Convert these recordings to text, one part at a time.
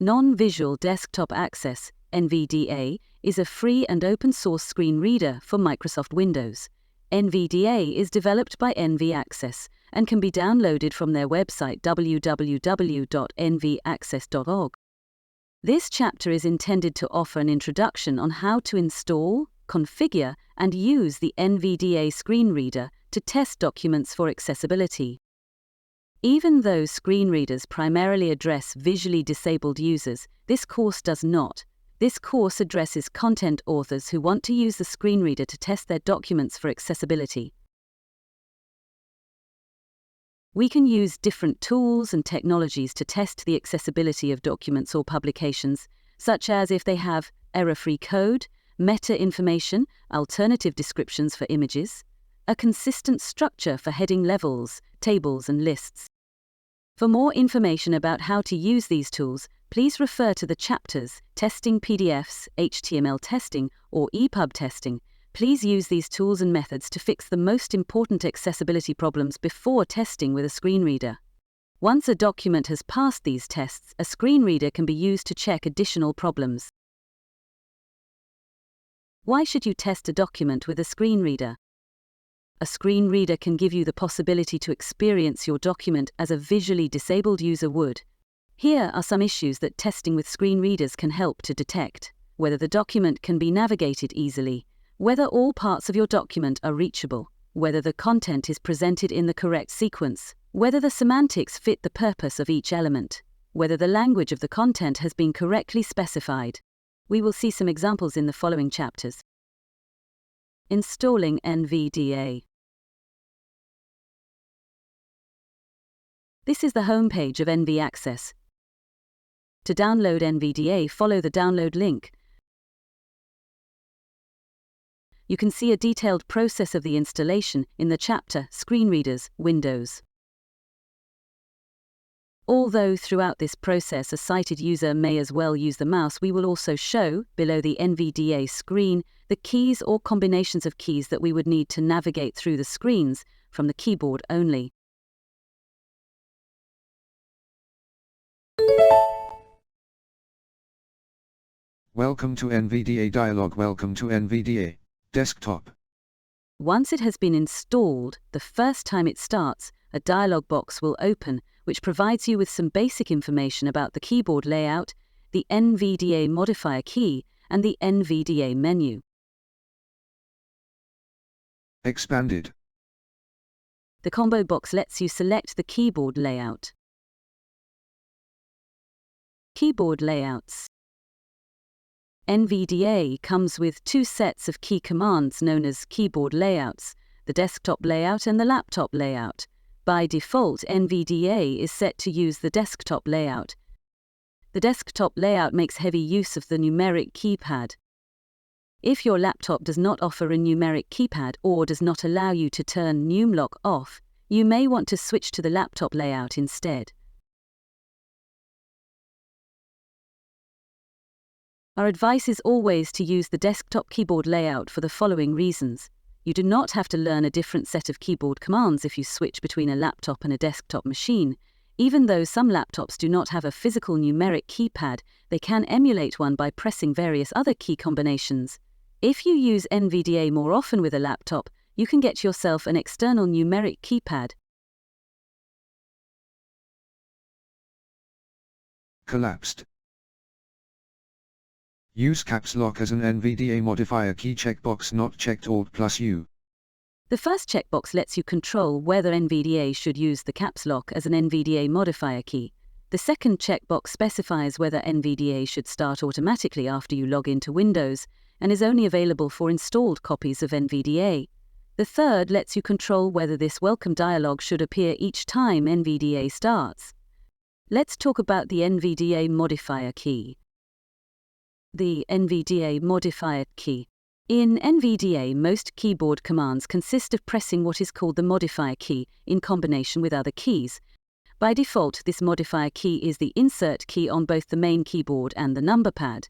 Non-Visual Desktop Access, NVDA, is a free and open-source screen reader for Microsoft Windows. NVDA is developed by NV Access and can be downloaded from their website www.nvaccess.org. This chapter is intended to offer an introduction on how to install, configure, and use the NVDA screen reader to test documents for accessibility. Even though screen readers primarily address visually disabled users, this course does not. This course addresses content authors who want to use the screen reader to test their documents for accessibility. We can use different tools and technologies to test the accessibility of documents or publications, such as if they have error-free code, meta-information, alternative descriptions for images, a consistent structure for heading levels, tables, and lists. For more information about how to use these tools, please refer to the chapters Testing PDFs, HTML testing, or EPUB testing. Please use these tools and methods to fix the most important accessibility problems before testing with a screen reader. Once a document has passed these tests, a screen reader can be used to check additional problems. Why should you test a document with a screen reader? A screen reader can give you the possibility to experience your document as a visually disabled user would. Here are some issues that testing with screen readers can help to detect: whether the document can be navigated easily, whether all parts of your document are reachable, whether the content is presented in the correct sequence, whether the semantics fit the purpose of each element, whether the language of the content has been correctly specified. We will see some examples in the following chapters. Installing NVDA. This is the homepage of NV Access. To download NVDA, follow the download link. You can see a detailed process of the installation in the chapter Screen Readers, Windows. Although throughout this process a sighted user may as well use the mouse, we will also show, below the NVDA screen, the keys or combinations of keys that we would need to navigate through the screens from the keyboard only. Welcome to NVDA dialog. Welcome to NVDA desktop. Once it has been installed, the first time it starts, a dialog box will open, which provides you with some basic information about the keyboard layout, the NVDA modifier key, and the NVDA menu. Expanded. The combo box lets you select the keyboard layout. Keyboard layouts. NVDA comes with two sets of key commands known as keyboard layouts, the desktop layout and the laptop layout. By default, NVDA is set to use the desktop layout. The desktop layout makes heavy use of the numeric keypad. If your laptop does not offer a numeric keypad or does not allow you to turn numlock off, you may want to switch to the laptop layout instead. Our advice is always to use the desktop keyboard layout for the following reasons. You do not have to learn a different set of keyboard commands if you switch between a laptop and a desktop machine. Even though some laptops do not have a physical numeric keypad, they can emulate one by pressing various other key combinations. If you use NVDA more often with a laptop, you can get yourself an external numeric keypad. Collapsed. Use caps lock as an NVDA modifier key checkbox not checked Alt+U. The first checkbox lets you control whether NVDA should use the caps lock as an NVDA modifier key. The second checkbox specifies whether NVDA should start automatically after you log into Windows and is only available for installed copies of NVDA. The third lets you control whether this welcome dialog should appear each time NVDA starts. Let's talk about the NVDA modifier key. The NVDA modifier key. In NVDA, most keyboard commands consist of pressing what is called the modifier key in combination with other keys. By default, this modifier key is the insert key on both the main keyboard and the number pad.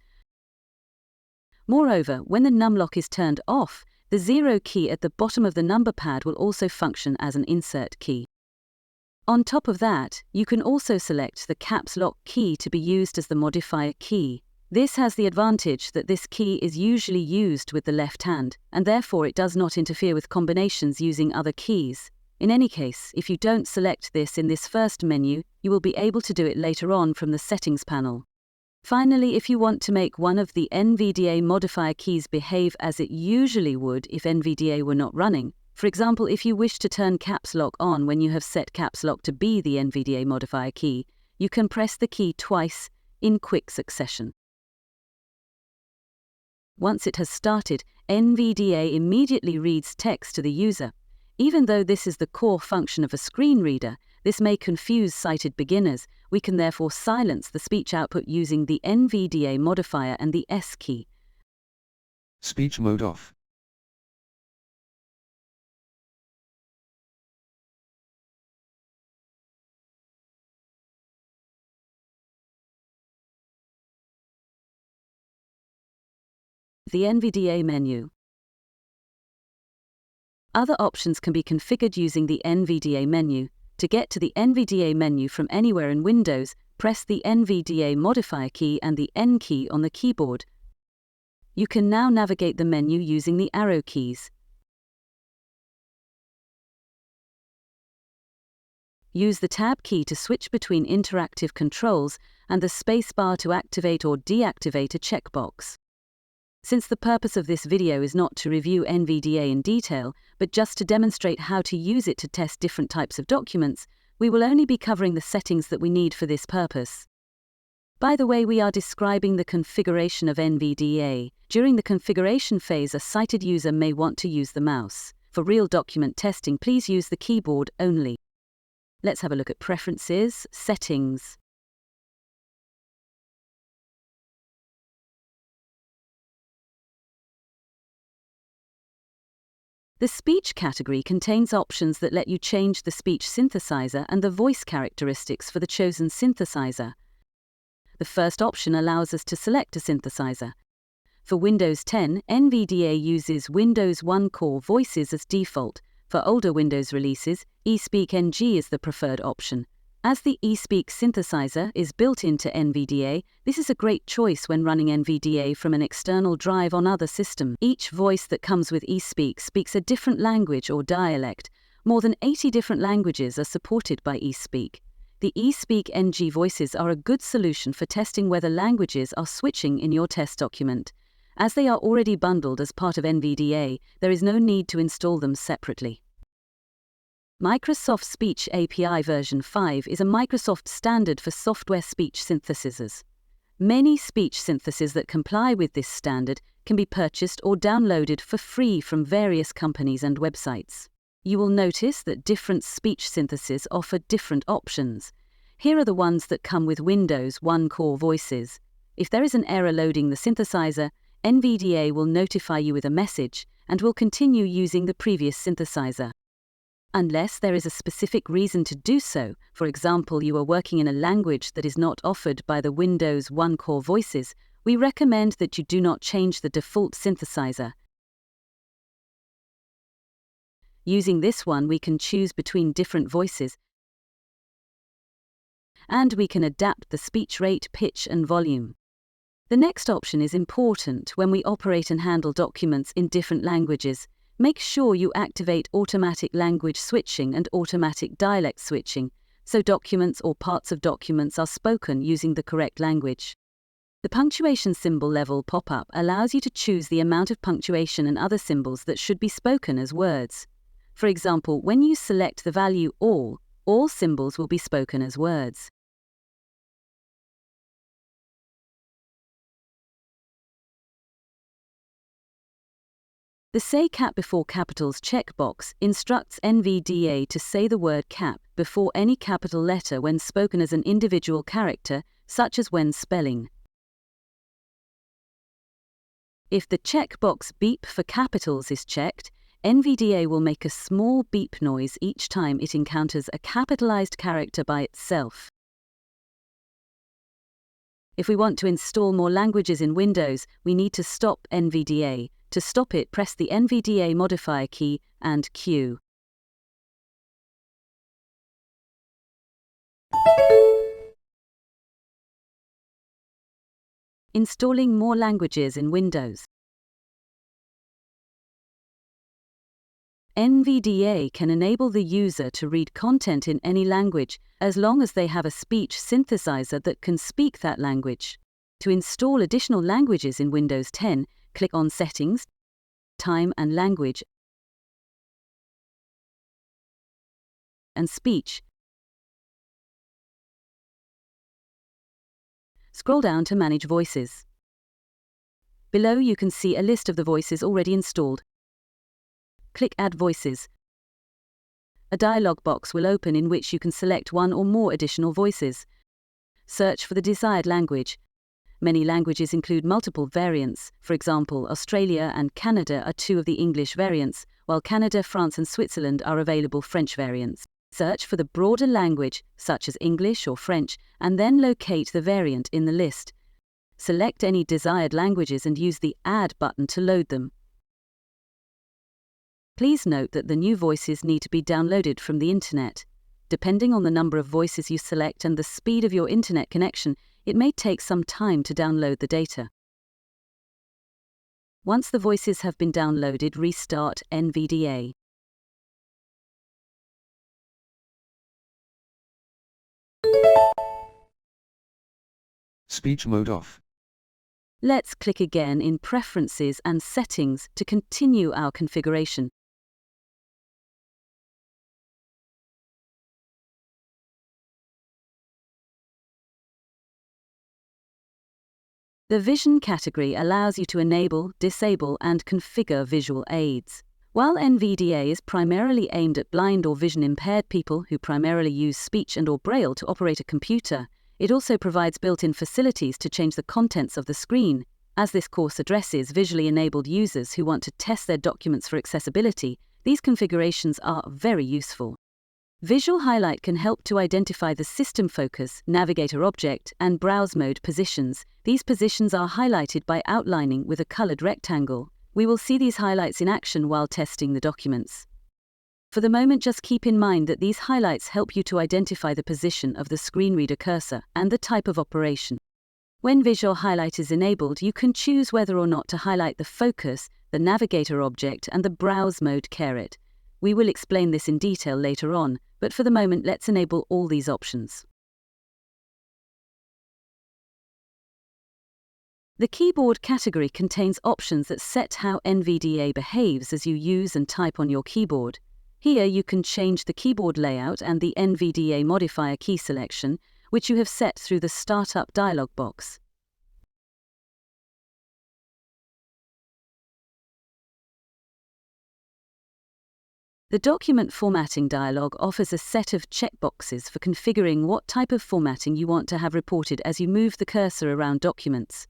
Moreover, when the numlock is turned off, the 0 key at the bottom of the number pad will also function as an insert key. On top of that, you can also select the caps lock key to be used as the modifier key. This has the advantage that this key is usually used with the left hand, and therefore it does not interfere with combinations using other keys. In any case, if you don't select this in this first menu, you will be able to do it later on from the settings panel. Finally, if you want to make one of the NVDA modifier keys behave as it usually would if NVDA were not running, for example, if you wish to turn caps lock on when you have set caps lock to be the NVDA modifier key, you can press the key twice in quick succession. Once it has started, NVDA immediately reads text to the user. Even though this is the core function of a screen reader, this may confuse sighted beginners. We can therefore silence the speech output using the NVDA modifier and the S key. Speech mode off. The NVDA menu. Other options can be configured using the NVDA menu. To get to the NVDA menu from anywhere in Windows, press the NVDA modifier key and the N key on the keyboard. You can now navigate the menu using the arrow keys. Use the Tab key to switch between interactive controls and the spacebar to activate or deactivate a checkbox. Since the purpose of this video is not to review NVDA in detail, but just to demonstrate how to use it to test different types of documents, we will only be covering the settings that we need for this purpose. By the way, we are describing the configuration of NVDA. During the configuration phase, a sighted user may want to use the mouse. For real document testing, please use the keyboard only. Let's have a look at Preferences, Settings. The speech category contains options that let you change the speech synthesizer and the voice characteristics for the chosen synthesizer. The first option allows us to select a synthesizer. For Windows 10, NVDA uses Windows 1 Core Voices as default. For older Windows releases, eSpeak NG is the preferred option. As the eSpeak synthesizer is built into NVDA, this is a great choice when running NVDA from an external drive on other systems. Each voice that comes with eSpeak speaks a different language or dialect. More than 80 different languages are supported by eSpeak. The eSpeak NG voices are a good solution for testing whether languages are switching in your test document. As they are already bundled as part of NVDA, there is no need to install them separately. Microsoft Speech API version 5 is a Microsoft standard for software speech synthesizers. Many speech synthesizers that comply with this standard can be purchased or downloaded for free from various companies and websites. You will notice that different speech synthesizers offer different options. Here are the ones that come with Windows 1 Core Voices. If there is an error loading the synthesizer, NVDA will notify you with a message and will continue using the previous synthesizer. Unless there is a specific reason to do so, for example, you are working in a language that is not offered by the Windows 1 Core Voices, we recommend that you do not change the default synthesizer. Using this one, we can choose between different voices, and we can adapt the speech rate, pitch, and volume. The next option is important when we operate and handle documents in different languages. Make sure you activate automatic language switching and automatic dialect switching, so documents or parts of documents are spoken using the correct language. The punctuation symbol level pop-up allows you to choose the amount of punctuation and other symbols that should be spoken as words. For example, when you select the value all symbols will be spoken as words. The Say Cap before capitals checkbox instructs NVDA to say the word cap before any capital letter when spoken as an individual character, such as when spelling. If the checkbox beep for capitals is checked, NVDA will make a small beep noise each time it encounters a capitalized character by itself. If we want to install more languages in Windows, we need to stop NVDA. To stop it, press the NVDA modifier key and Q. Installing more languages in Windows. NVDA can enable the user to read content in any language as long as they have a speech synthesizer that can speak that language. To install additional languages in Windows 10, click on Settings, Time and Language, and Speech. Scroll down to Manage Voices. Below you can see a list of the voices already installed. Click Add Voices. A dialog box will open in which you can select one or more additional voices. Search for the desired language. Many languages include multiple variants. For example, Australia and Canada are two of the English variants, while Canada, France and Switzerland are available French variants. Search for the broader language, such as English or French, and then locate the variant in the list. Select any desired languages and use the Add button to load them. Please note that the new voices need to be downloaded from the internet. Depending on the number of voices you select and the speed of your internet connection, it may take some time to download the data. Once the voices have been downloaded, restart NVDA. Speech mode off. Let's click again in Preferences and Settings to continue our configuration. The Vision category allows you to enable, disable, and configure visual aids. While NVDA is primarily aimed at blind or vision-impaired people who primarily use speech and/or braille to operate a computer, it also provides built-in facilities to change the contents of the screen. As this course addresses visually enabled users who want to test their documents for accessibility, these configurations are very useful. Visual Highlight can help to identify the system focus, navigator object, and browse mode positions. These positions are highlighted by outlining with a colored rectangle. We will see these highlights in action while testing the documents. For the moment, just keep in mind that these highlights help you to identify the position of the screen reader cursor and the type of operation. When Visual Highlight is enabled, you can choose whether or not to highlight the focus, the navigator object, and the browse mode caret. We will explain this in detail later on, but for the moment let's enable all these options. The keyboard category contains options that set how NVDA behaves as you use and type on your keyboard. Here you can change the keyboard layout and the NVDA modifier key selection, which you have set through the Startup dialog box. The Document Formatting dialog offers a set of checkboxes for configuring what type of formatting you want to have reported as you move the cursor around documents.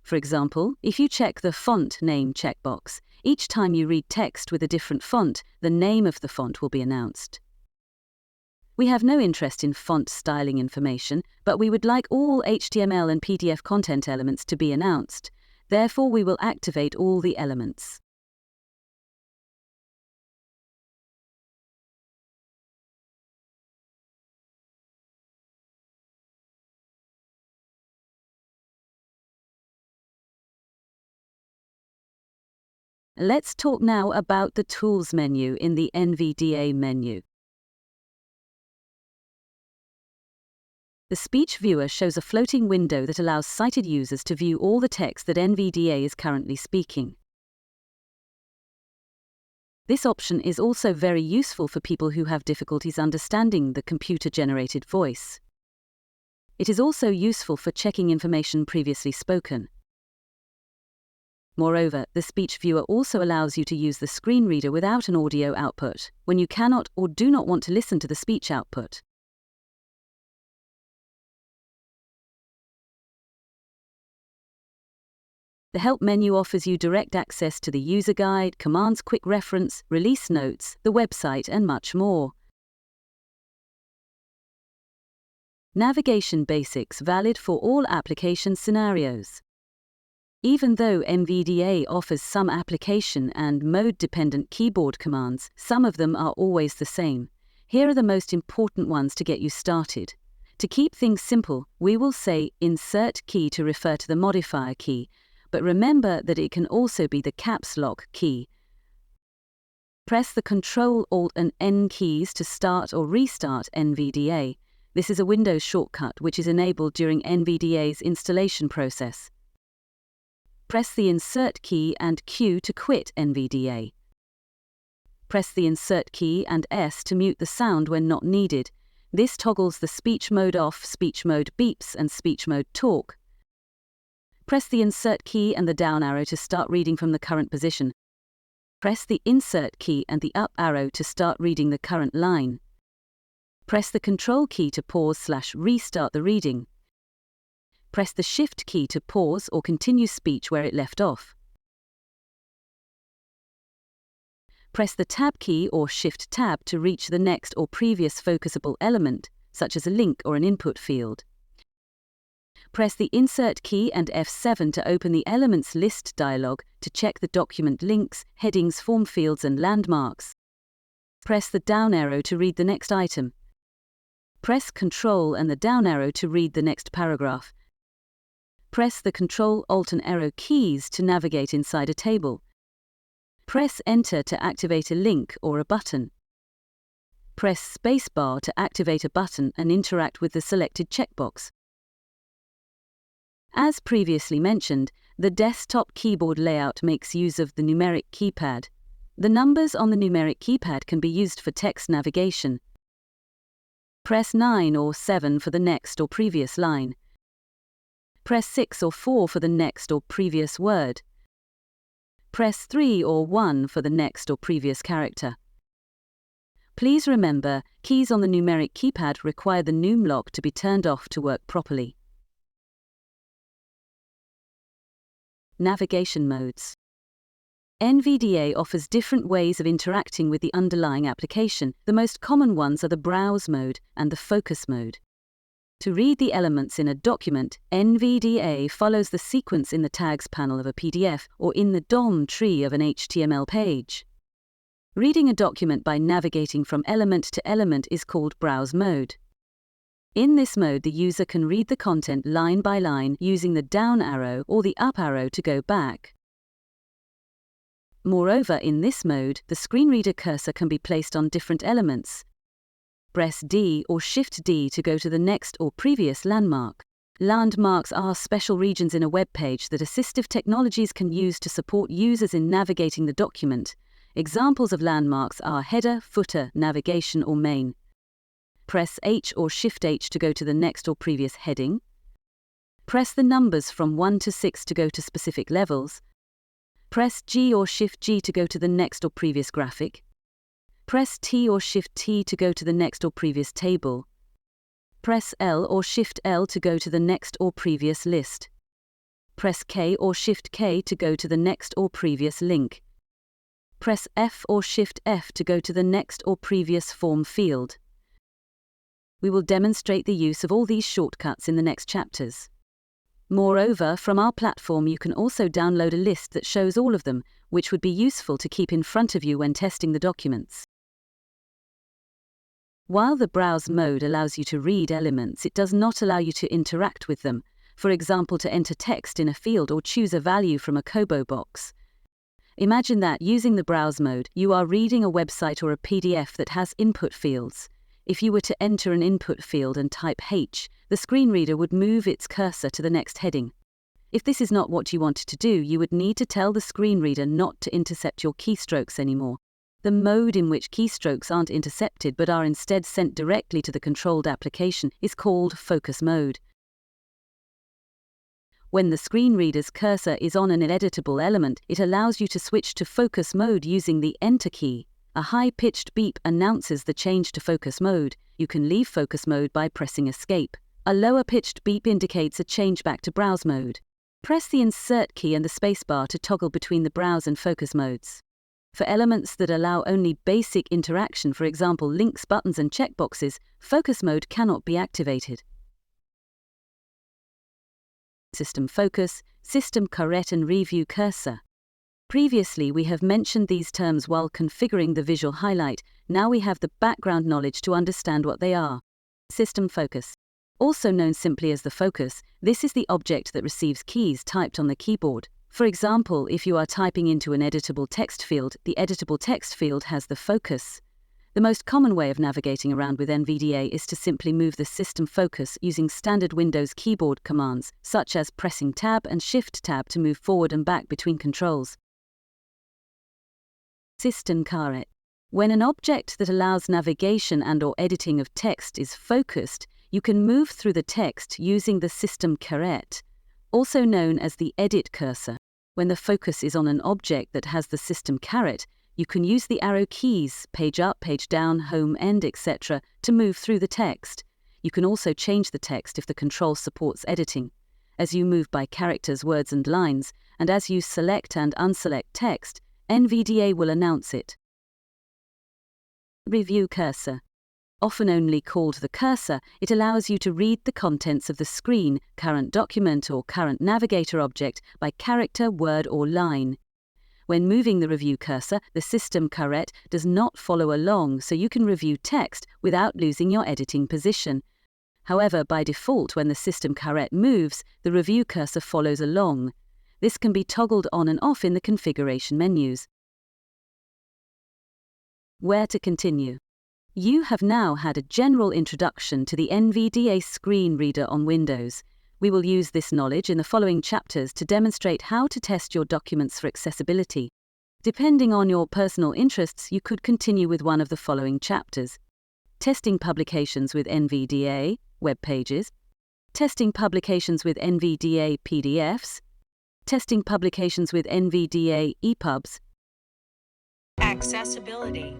For example, if you check the Font Name checkbox, each time you read text with a different font, the name of the font will be announced. We have no interest in font styling information, but we would like all HTML and PDF content elements to be announced. Therefore, we will activate all the elements. Let's talk now about the Tools menu in the NVDA menu. The Speech Viewer shows a floating window that allows sighted users to view all the text that NVDA is currently speaking. This option is also very useful for people who have difficulties understanding the computer-generated voice. It is also useful for checking information previously spoken. Moreover, the Speech Viewer also allows you to use the screen reader without an audio output, when you cannot or do not want to listen to the speech output. The Help menu offers you direct access to the user guide, commands quick reference, release notes, the website, and much more. Navigation basics valid for all application scenarios. Even though NVDA offers some application and mode-dependent keyboard commands, some of them are always the same. Here are the most important ones to get you started. To keep things simple, we will say insert key to refer to the modifier key, but remember that it can also be the caps lock key. Press the Ctrl, Alt and N keys to start or restart NVDA. This is a Windows shortcut which is enabled during NVDA's installation process. Press the Insert key and Q to quit NVDA. Press the Insert key and S to mute the sound when not needed. This toggles the speech mode off, speech mode beeps and speech mode talk. Press the Insert key and the down arrow to start reading from the current position. Press the Insert key and the up arrow to start reading the current line. Press the Control key to pause/restart the reading. Press the Shift key to pause or continue speech where it left off. Press the Tab key or Shift Tab to reach the next or previous focusable element, such as a link or an input field. Press the Insert key and F7 to open the Elements List dialog to check the document links, headings, form fields and landmarks. Press the down arrow to read the next item. Press Ctrl and the down arrow to read the next paragraph. Press the Ctrl, Alt and arrow keys to navigate inside a table. Press Enter to activate a link or a button. Press Spacebar to activate a button and interact with the selected checkbox. As previously mentioned, the desktop keyboard layout makes use of the numeric keypad. The numbers on the numeric keypad can be used for text navigation. Press 9 or 7 for the next or previous line. Press 6 or 4 for the next or previous word. Press 3 or 1 for the next or previous character. Please remember, keys on the numeric keypad require the num lock to be turned off to work properly. Navigation modes. NVDA offers different ways of interacting with the underlying application. The most common ones are the Browse mode and the Focus mode. To read the elements in a document, NVDA follows the sequence in the tags panel of a PDF or in the DOM tree of an HTML page. Reading a document by navigating from element to element is called Browse mode. In this mode, the user can read the content line by line using the down arrow or the up arrow to go back. Moreover, in this mode, the screen reader cursor can be placed on different elements. Press D or Shift D to go to the next or previous landmark. Landmarks are special regions in a web page that assistive technologies can use to support users in navigating the document. Examples of landmarks are header, footer, navigation or main. Press H or Shift H to go to the next or previous heading. Press the numbers from 1 to 6 to go to specific levels. Press G or Shift G to go to the next or previous graphic. Press T or Shift T to go to the next or previous table. Press L or Shift L to go to the next or previous list. Press K or Shift K to go to the next or previous link. Press F or Shift F to go to the next or previous form field. We will demonstrate the use of all these shortcuts in the next chapters. Moreover, from our platform you can also download a list that shows all of them, which would be useful to keep in front of you when testing the documents. While the Browse mode allows you to read elements, it does not allow you to interact with them, for example to enter text in a field or choose a value from a combo box. Imagine that, using the Browse mode, you are reading a website or a PDF that has input fields. If you were to enter an input field and type H, the screen reader would move its cursor to the next heading. If this is not what you wanted to do, you would need to tell the screen reader not to intercept your keystrokes anymore. The mode in which keystrokes aren't intercepted but are instead sent directly to the controlled application is called Focus mode. When the screen reader's cursor is on an editable element, it allows you to switch to Focus mode using the Enter key. A high-pitched beep announces the change to Focus mode. You can leave Focus mode by pressing Escape. A lower-pitched beep indicates a change back to Browse mode. Press the Insert key and the spacebar to toggle between the Browse and Focus modes. For elements that allow only basic interaction, for example links, buttons and checkboxes, Focus mode cannot be activated. System Focus, System Caret and Review Cursor. Previously we have mentioned these terms while configuring the visual highlight. Now we have the background knowledge to understand what they are. System Focus. Also known simply as the focus, this is the object that receives keys typed on the keyboard. For example, if you are typing into an editable text field, the editable text field has the focus. The most common way of navigating around with NVDA is to simply move the system focus using standard Windows keyboard commands, such as pressing Tab and Shift-Tab to move forward and back between controls. System caret. When an object that allows navigation and/or editing of text is focused, you can move through the text using the system caret, also known as the edit cursor. When the focus is on an object that has the system caret, you can use the arrow keys, page up, page down, home, end, etc., to move through the text. You can also change the text if the control supports editing. As you move by characters, words, and lines, and as you select and unselect text, NVDA will announce it. Review cursor. Often only called the cursor, it allows you to read the contents of the screen, current document or current navigator object by character, word or line. When moving the review cursor, the system caret does not follow along, so you can review text without losing your editing position. However, by default, when the system caret moves, the review cursor follows along. This can be toggled on and off in the configuration menus. Where to continue? You have now had a general introduction to the NVDA screen reader on Windows. We will use this knowledge in the following chapters to demonstrate how to test your documents for accessibility. Depending on your personal interests, you could continue with one of the following chapters: testing publications with NVDA, web pages, testing publications with NVDA PDFs, testing publications with NVDA EPUBs. Accessibility.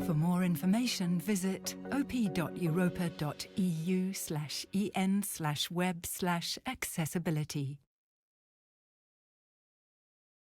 For more information, visit op.europa.eu/en/web/accessibility.